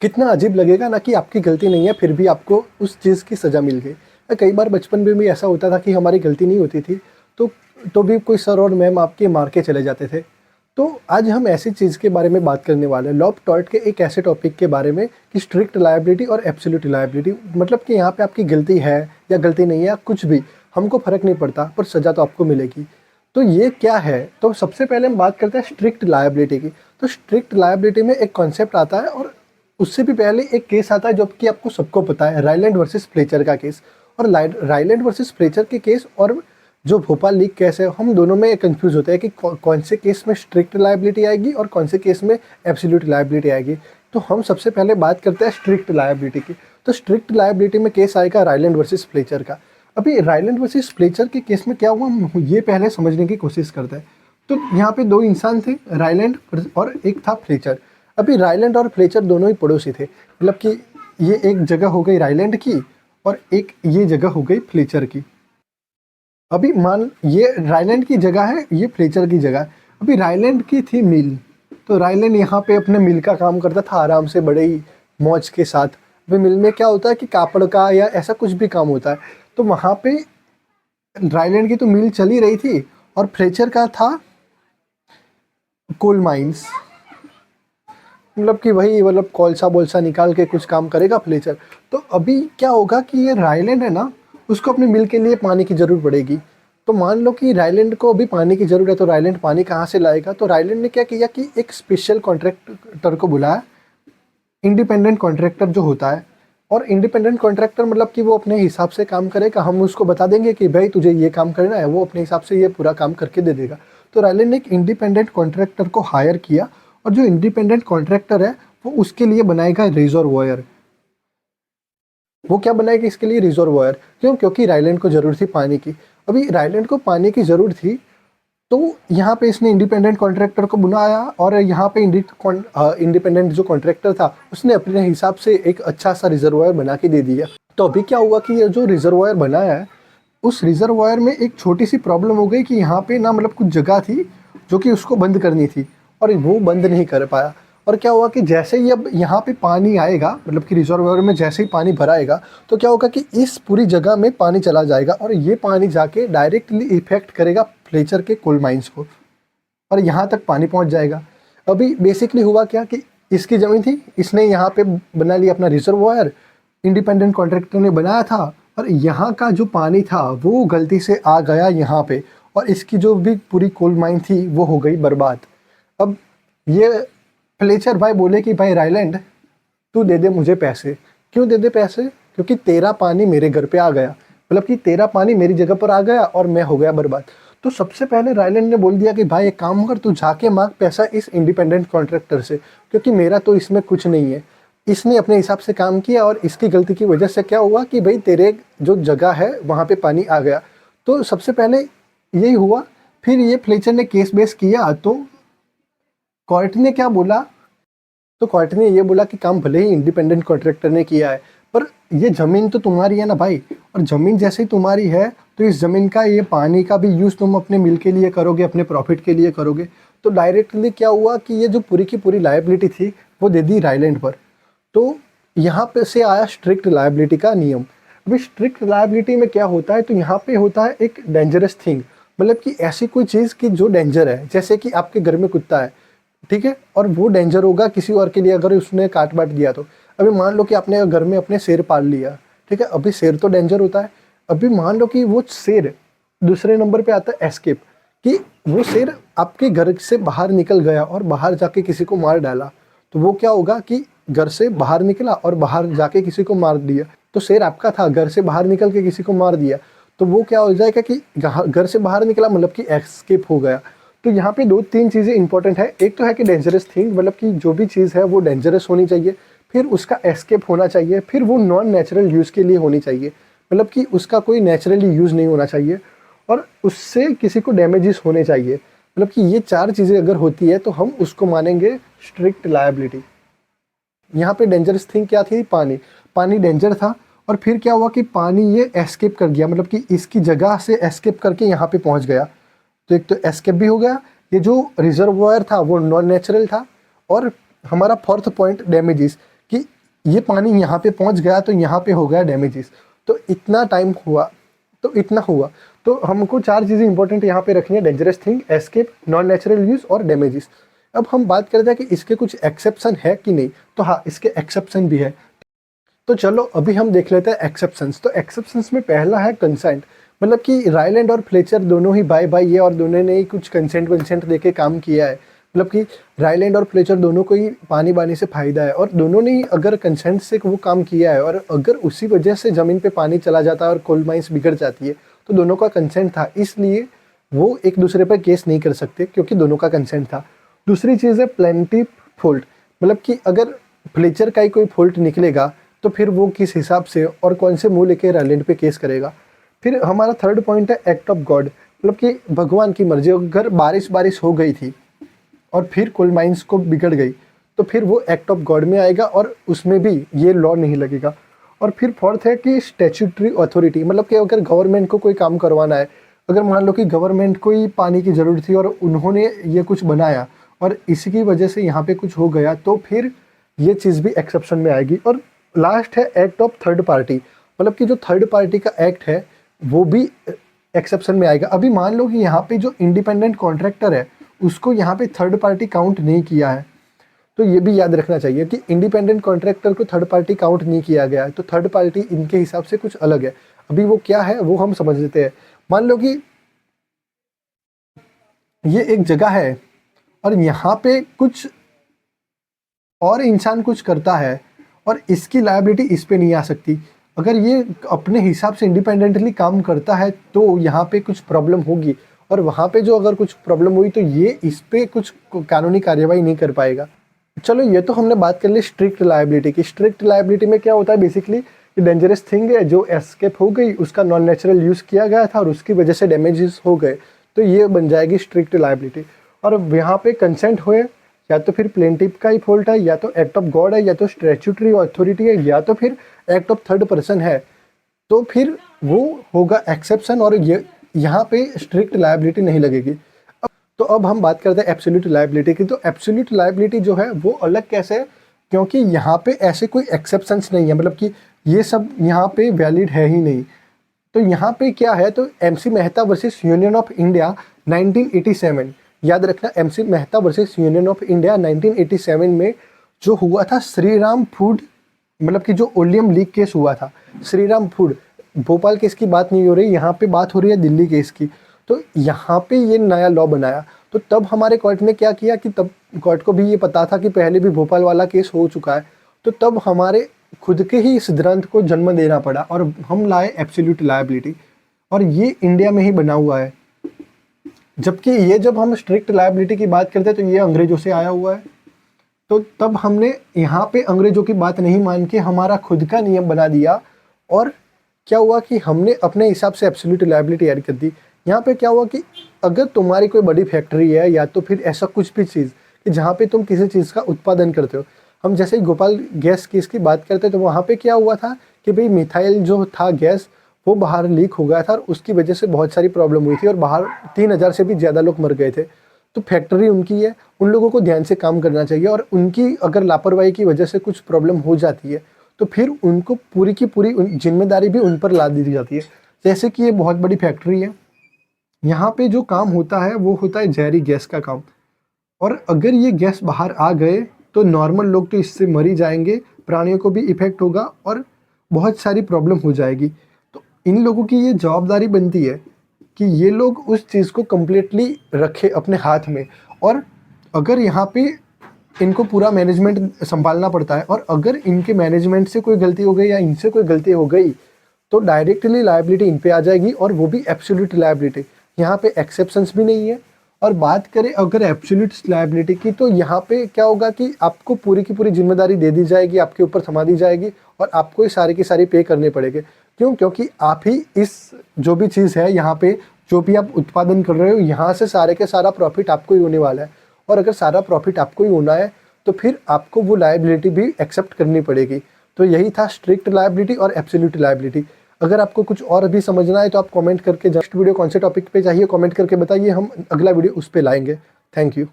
कितना अजीब लगेगा ना कि आपकी गलती नहीं है फिर भी आपको उस चीज़ की सज़ा मिल गई। कई बार बचपन में भी ऐसा होता था कि हमारी गलती नहीं होती थी तो भी कोई सर और मैम आपके मार के चले जाते थे। तो आज हम ऐसी चीज़ के बारे में बात करने वाले हैं, लॉ ऑफ टॉर्ट के एक ऐसे टॉपिक के बारे में कि स्ट्रिक्ट लायबिलिटी और एब्सोल्यूट लायबिलिटी, मतलब कि यहाँ पे आपकी गलती है या गलती नहीं है या कुछ भी, हमको फ़र्क नहीं पड़ता पर सज़ा तो आपको मिलेगी। तो ये क्या है? तो सबसे पहले हम बात करते हैं स्ट्रिक्ट लायबिलिटी की। तो स्ट्रिक्ट लायबिलिटी में एक कॉन्सेप्ट आता है और उससे भी पहले एक केस आता है जो कि आपको सबको पता है, रायलैंड वर्सेस फ्लेचर का केस। और रायलैंड वर्सेस फ्लेचर के केस और जो भोपाल लीग केस है, हम दोनों में कंफ्यूज होते हैं कि कौन से केस में स्ट्रिक्ट लायबिलिटी आएगी और कौन से केस में एब्सोल्यूट लायबिलिटी आएगी। तो हम सबसे पहले बात करते हैं स्ट्रिक्ट लायबिलिटी की। तो स्ट्रिक्ट लायबिलिटी में केस आएगा रायलैंड वर्सेस फ्लेचर का। अभी रायलैंड वर्सेस फ्लेचर के केस में क्या हुआ, हम ये पहले समझने की कोशिश करते हैं। तो यहाँ पे दो इंसान थे, रायलैंड और एक था फ्लेचर। अभी रायलैंड और फ्लेचर दोनों ही पड़ोसी थे, मतलब कि ये एक जगह हो गई रायलैंड की और एक ये जगह हो गई फ्लेचर की। अभी मान ये रायलैंड की जगह है, ये फ्लेचर की जगह है। अभी रायलैंड की थी मिल, तो रायलैंड यहाँ पे अपने मिल का काम करता था आराम से, बड़े ही मौज के साथ। अभी मिल में क्या होता है कि कापड़ का या ऐसा कुछ भी काम होता है, तो वहाँ पे रायलैंड की तो मिल चली रही थी और फ्लेचर का था कोल माइंस, मतलब कि वही मतलब कोलसा बोलसा निकाल के कुछ काम करेगा फ्लेचर। तो अभी क्या होगा कि ये रायलैंड है ना, उसको अपनी मिल के लिए पानी की ज़रूरत पड़ेगी। तो मान लो कि रायलैंड को अभी पानी की ज़रूरत है, तो रायलैंड पानी कहाँ से लाएगा? तो रायलैंड ने क्या किया कि एक स्पेशल कॉन्ट्रैक्टर को बुलाया, इंडिपेंडेंट कॉन्ट्रैक्टर जो होता है। और इंडिपेंडेंट कॉन्ट्रैक्टर मतलब कि वो अपने हिसाब से काम करेगा, हम उसको बता देंगे कि भाई तुझे ये काम करना है, वो अपने हिसाब से ये पूरा काम करके दे देगा। तो रायलैंड ने एक इंडिपेंडेंट कॉन्ट्रैक्टर को हायर किया और जो इंडिपेंडेंट कॉन्ट्रैक्टर है वो उसके लिए बनाएगा रिजर्वॉयर। वो क्या बनाएगा इसके लिए? रिजर्वॉयर। क्यों? क्योंकि रायलैंड को ज़रूरत थी पानी की। अभी रायलैंड को पानी की ज़रूरत थी, तो यहाँ पे इसने इंडिपेंडेंट कॉन्ट्रैक्टर को बुलाया और यहाँ पे इंडिपेंडेंट जो कॉन्ट्रैक्टर था उसने अपने हिसाब से एक अच्छा सा रिजर्वायर बना के दे दिया। तो अभी क्या हुआ कि ये जो रिजर्वायर बनाया है, उस रिजर्वायर में एक छोटी सी प्रॉब्लम हो गई कि यहाँ पे ना मतलब कुछ जगह थी जो कि उसको बंद करनी थी और वो बंद नहीं कर पाया। और क्या हुआ कि जैसे ही अब यहाँ पे पानी आएगा, मतलब कि रिजर्वायर में जैसे ही पानी भराएगा, तो क्या होगा कि इस पूरी जगह में पानी चला जाएगा और ये पानी जाके डायरेक्टली इफेक्ट करेगा फ्लेचर के कोल माइंस को और यहाँ तक पानी पहुँच जाएगा। अभी बेसिकली हुआ क्या कि इसकी ज़मीन थी, इसने यहाँ पे बना लिया अपना रिजर्वायर, इंडिपेंडेंट कॉन्ट्रैक्टर ने बनाया था और यहाँ का जो पानी था वो गलती से आ गया यहाँ पे और इसकी जो भी पूरी कोल माइन थी वो हो गई बर्बाद। अब ये फ्लेचर भाई बोले कि भाई रायलैंड तू दे दे मुझे पैसे। क्यों दे दे पैसे? क्योंकि तेरा पानी मेरे घर पे आ गया, मतलब कि तेरा पानी मेरी जगह पर आ गया और मैं हो गया बर्बाद। तो सबसे पहले रायलैंड ने बोल दिया कि भाई एक काम कर, तू जाके मांग पैसा इस इंडिपेंडेंट कॉन्ट्रैक्टर से, क्योंकि मेरा तो इसमें कुछ नहीं है। इसने अपने हिसाब से काम किया और इसकी गलती की वजह से क्या हुआ कि भाई तेरे जो जगह है वहाँ पे पानी आ गया। तो सबसे पहले यही हुआ। फिर ये फ्लेचर ने केस बेस किया तो कोर्ट ने क्या बोला? तो कोर्ट ने ये बोला कि काम भले ही इंडिपेंडेंट कॉन्ट्रैक्टर ने किया है, पर ये ज़मीन तो तुम्हारी है ना भाई, और ज़मीन जैसे ही तुम्हारी है तो इस ज़मीन का ये पानी का भी यूज़ तुम अपने मिल के लिए करोगे, अपने प्रॉफिट के लिए करोगे। तो डायरेक्टली क्या हुआ कि ये जो पूरी की पूरी लायबिलिटी थी वो दे दी रायलैंड पर। तो यहाँ पे से आया स्ट्रिक्ट लायबिलिटी का नियम। अभी स्ट्रिक्ट लायबिलिटी में क्या होता है, तो यहाँ पे होता है एक डेंजरस थिंग, मतलब कि ऐसी कोई चीज़ की जो डेंजर है, जैसे कि आपके घर में कुत्ता है, ठीक है, और वो डेंजर होगा किसी और के लिए अगर उसने काट बांट दिया तो। अभी मान लो कि आपने घर में अपने शेर पाल लिया, ठीक है, अभी शेर तो डेंजर होता है। अभी मान लो कि वो शेर दूसरे नंबर पे आता है एस्केप, कि वो शेर आपके घर से बाहर निकल गया और बाहर जाके किसी को मार डाला। तो वो क्या होगा कि घर से बाहर निकला और बाहर जाके किसी को मार दिया। तो शेर आपका था, घर से बाहर निकल के किसी को मार दिया, तो वो क्या हो जाएगा कि घर से बाहर निकला मतलब कि एस्केप हो गया। तो यहाँ पे दो तीन चीज़ें इंपॉर्टेंट है। एक तो है कि डेंजरस थिंग, मतलब कि जो भी चीज़ है वो डेंजरस होनी चाहिए, फिर उसका एस्केप होना चाहिए, फिर वो नॉन नेचुरल यूज़ के लिए होनी चाहिए, मतलब कि उसका कोई नेचुरली यूज़ नहीं होना चाहिए और उससे किसी को डैमेजेस होने चाहिए। मतलब कि ये चार चीज़ें अगर होती है तो हम उसको मानेंगे स्ट्रिक्ट लायबिलिटी। यहाँ पे डेंजरस थिंग क्या थी? पानी। पानी डेंजर था और फिर क्या हुआ कि पानी ये एस्केप कर गया, मतलब कि इसकी जगह से एस्केप करके यहाँ पे पहुँच गया। तो एक तो एस्केप भी हो गया, ये जो रिजर्वॉयर था वो नॉन नेचुरल था, और हमारा फोर्थ पॉइंट डैमेजेस, कि ये पानी यहाँ पे पहुँच गया तो यहाँ पे हो गया डैमेजेस। तो इतना टाइम हुआ, तो इतना हुआ। तो हमको 4 चीज़ें इंपॉर्टेंट यहाँ पे रखनी है: dangerous thing, escape, non natural use और डैमेजेस। अब हम बात करते हैं कि इसके कुछ एक्सेप्शन है कि नहीं। तो हाँ, इसके एक्सेप्शन भी है। तो चलो अभी हम देख लेते हैं एक्सेप्शंस। तो एक्सेप्शंस में पहला है कंसेंट, मतलब कि रायलैंड और फ्लेचर दोनों ही बाय बाय ये और दोनों ने ही कुछ कंसेंट वंसेंट दे के काम किया है। मतलब कि रायलैंड और फ्लेचर दोनों को ही पानी बानी से फ़ायदा है और दोनों ने ही अगर कंसेंट से वो काम किया है, और अगर उसी वजह से ज़मीन पे पानी चला जाता है और कोल माइंस बिगड़ जाती है तो दोनों का कंसेंट था, इसलिए वो एक दूसरे पर केस नहीं कर सकते क्योंकि दोनों का कंसेंट था। दूसरी चीज़ है प्लेंटी फॉल्ट, मतलब कि अगर फ्लेचर का ही कोई फॉल्ट निकलेगा तो फिर वो किस हिसाब से और कौन से मुंह लेके रायलैंड पे केस करेगा। फिर हमारा थर्ड पॉइंट है एक्ट ऑफ गॉड, मतलब कि भगवान की मर्जी। अगर बारिश हो गई थी और फिर कोल माइंस को बिगड़ गई तो फिर वो एक्ट ऑफ गॉड में आएगा और उसमें भी ये लॉ नहीं लगेगा। और फिर फोर्थ है कि स्टैट्यूटरी अथॉरिटी, मतलब कि अगर गवर्नमेंट को कोई काम करवाना है, अगर मान लो कि गवर्नमेंट को ही पानी की ज़रूरत थी और उन्होंने ये कुछ बनाया और इसी की वजह से यहाँ पे कुछ हो गया तो फिर ये चीज़ भी एक्सेप्शन में आएगी। और लास्ट है एक्ट ऑफ थर्ड पार्टी, मतलब कि जो थर्ड पार्टी का एक्ट है वो भी एक्सेप्शन में आएगा। अभी मान लो कि यहाँ पे जो इंडिपेंडेंट कॉन्ट्रैक्टर है उसको यहाँ पे थर्ड पार्टी काउंट नहीं किया है, तो ये भी याद रखना चाहिए कि इंडिपेंडेंट कॉन्ट्रैक्टर को थर्ड पार्टी काउंट नहीं किया गया है, तो थर्ड पार्टी इनके हिसाब से कुछ अलग है। अभी वो क्या है वो हम समझ लेते हैं। मान लो कि ये एक जगह है और यहाँ पे कुछ और इंसान कुछ करता है और इसकी लायबिलिटी इस पे नहीं आ सकती। अगर ये अपने हिसाब से इंडिपेंडेंटली काम करता है तो यहाँ पे कुछ प्रॉब्लम होगी, और वहाँ पे जो अगर कुछ प्रॉब्लम हुई तो ये इस पे कुछ कानूनी कार्यवाही नहीं कर पाएगा। चलो ये तो हमने बात कर ली स्ट्रिक्ट लायबिलिटी की। स्ट्रिक्ट लायबिलिटी में क्या होता है बेसिकली कि डेंजरस थिंग है जो एस्केप हो गई, उसका नॉन नेचुरल यूज़ किया गया था और उसकी वजह से डैमेजेस हो गए, तो ये बन जाएगी स्ट्रिक्ट लायबिलिटी। और यहाँ पे कंसेंट हुए, या तो फिर प्लेंटिफ का ही फॉल्ट है, या तो एक्ट ऑफ गॉड है, या तो स्टैट्यूटरी अथॉरिटी है, या तो फिर एक्ट ऑफ थर्ड पर्सन है, तो फिर वो होगा एक्सेप्शन और ये यहाँ पे स्ट्रिक्ट लायबिलिटी नहीं लगेगी। तो अब हम बात करते हैं एब्सोल्यूट लायबिलिटी की। तो एब्सोल्यूट लायबिलिटी जो है वो अलग कैसे है, क्योंकि यहाँ पे ऐसे कोई एक्सेप्शंस नहीं है, मतलब कि ये सब यहाँ पे वैलिड है ही नहीं। तो यहाँ पे क्या है, तो MC Mehta versus union of India 1987, याद रखना, MC Mehta versus union of India 1987 में जो हुआ था श्री राम फूड, मतलब कि जो ओलियम लीक केस हुआ था, श्री राम फूड, भोपाल केस की बात नहीं हो रही, यहाँ पे बात हो रही है दिल्ली केस की। तो यहाँ पे ये नया लॉ बनाया, तो तब हमारे कोर्ट ने क्या किया कि तब कोर्ट को भी ये पता था कि पहले भी भोपाल वाला केस हो चुका है, तो तब हमारे खुद के ही सिद्धांत को जन्म देना पड़ा और हम लाए एब्सोल्यूट लायबिलिटी, और ये इंडिया में ही बना हुआ है। जबकि ये जब हम स्ट्रिक्ट लायबिलिटी की बात करते हैं तो ये अंग्रेजों से आया हुआ है, तो तब हमने यहाँ पे अंग्रेजों की बात नहीं मान के हमारा खुद का नियम बना दिया, और क्या हुआ कि हमने अपने हिसाब से एब्सोल्यूट लायबिलिटी ऐड कर दी। यहाँ पे क्या हुआ कि अगर तुम्हारी कोई बड़ी फैक्ट्री है या तो फिर ऐसा कुछ भी चीज़ कि जहाँ पे तुम किसी चीज़ का उत्पादन करते हो, हम जैसे ही भोपाल गैस केस की बात करते हैं तो वहाँ पे क्या हुआ था कि भाई मिथाइल जो था गैस वो बाहर लीक हो गया था और उसकी वजह से बहुत सारी प्रॉब्लम हुई थी और बाहर 3000 से भी ज़्यादा लोग मर गए थे। तो फैक्ट्री उनकी है, उन लोगों को ध्यान से काम करना चाहिए, और उनकी अगर लापरवाही की वजह से कुछ प्रॉब्लम हो जाती है तो फिर उनको पूरी की पूरी जिम्मेदारी भी उन पर ला दी जाती है। जैसे कि ये बहुत बड़ी फैक्ट्री है, यहाँ पे जो काम होता है वो होता है जहरी गैस का काम, और अगर ये गैस बाहर आ गए तो नॉर्मल लोग तो इससे मर ही जाएंगे, प्राणियों को भी इफ़ेक्ट होगा और बहुत सारी प्रॉब्लम हो जाएगी। तो इन लोगों की ये जवाबदारी बनती है कि ये लोग उस चीज़ को कम्प्लीटली रखे अपने हाथ में, और अगर यहाँ पे इनको पूरा मैनेजमेंट संभालना पड़ता है, और अगर इनके मैनेजमेंट से कोई गलती हो गई या इनसे कोई गलती हो गई तो डायरेक्टली लायबिलिटी इन पे आ जाएगी, और वो भी एब्सोल्यूट लायबिलिटी। यहाँ पे एक्सेप्शंस भी नहीं है। और बात करें अगर एब्सोल्यूट लायबिलिटी की, तो यहाँ पे क्या होगा कि आपको पूरी की पूरी जिम्मेदारी दे दी जाएगी, आपके ऊपर थमा दी जाएगी, और आपको ये सारी की सारी पे करने पड़ेंगे। क्यों? क्योंकि आप ही इस जो भी चीज़ है यहाँ पे जो भी आप उत्पादन कर रहे हो, यहाँ से सारे के सारा प्रॉफिट आपको ही होने वाला है, और अगर सारा प्रॉफिट आपको ही होना है तो फिर आपको वो लायबिलिटी भी एक्सेप्ट करनी पड़ेगी। तो यही था स्ट्रिक्ट लायबिलिटी और एब्सोल्यूट लायबिलिटी। अगर आपको कुछ और भी समझना है तो आप कमेंट करके, नेक्स्ट वीडियो कौन से टॉपिक पे चाहिए कमेंट करके बताइए, हम अगला वीडियो उस पे लाएंगे। Thank you.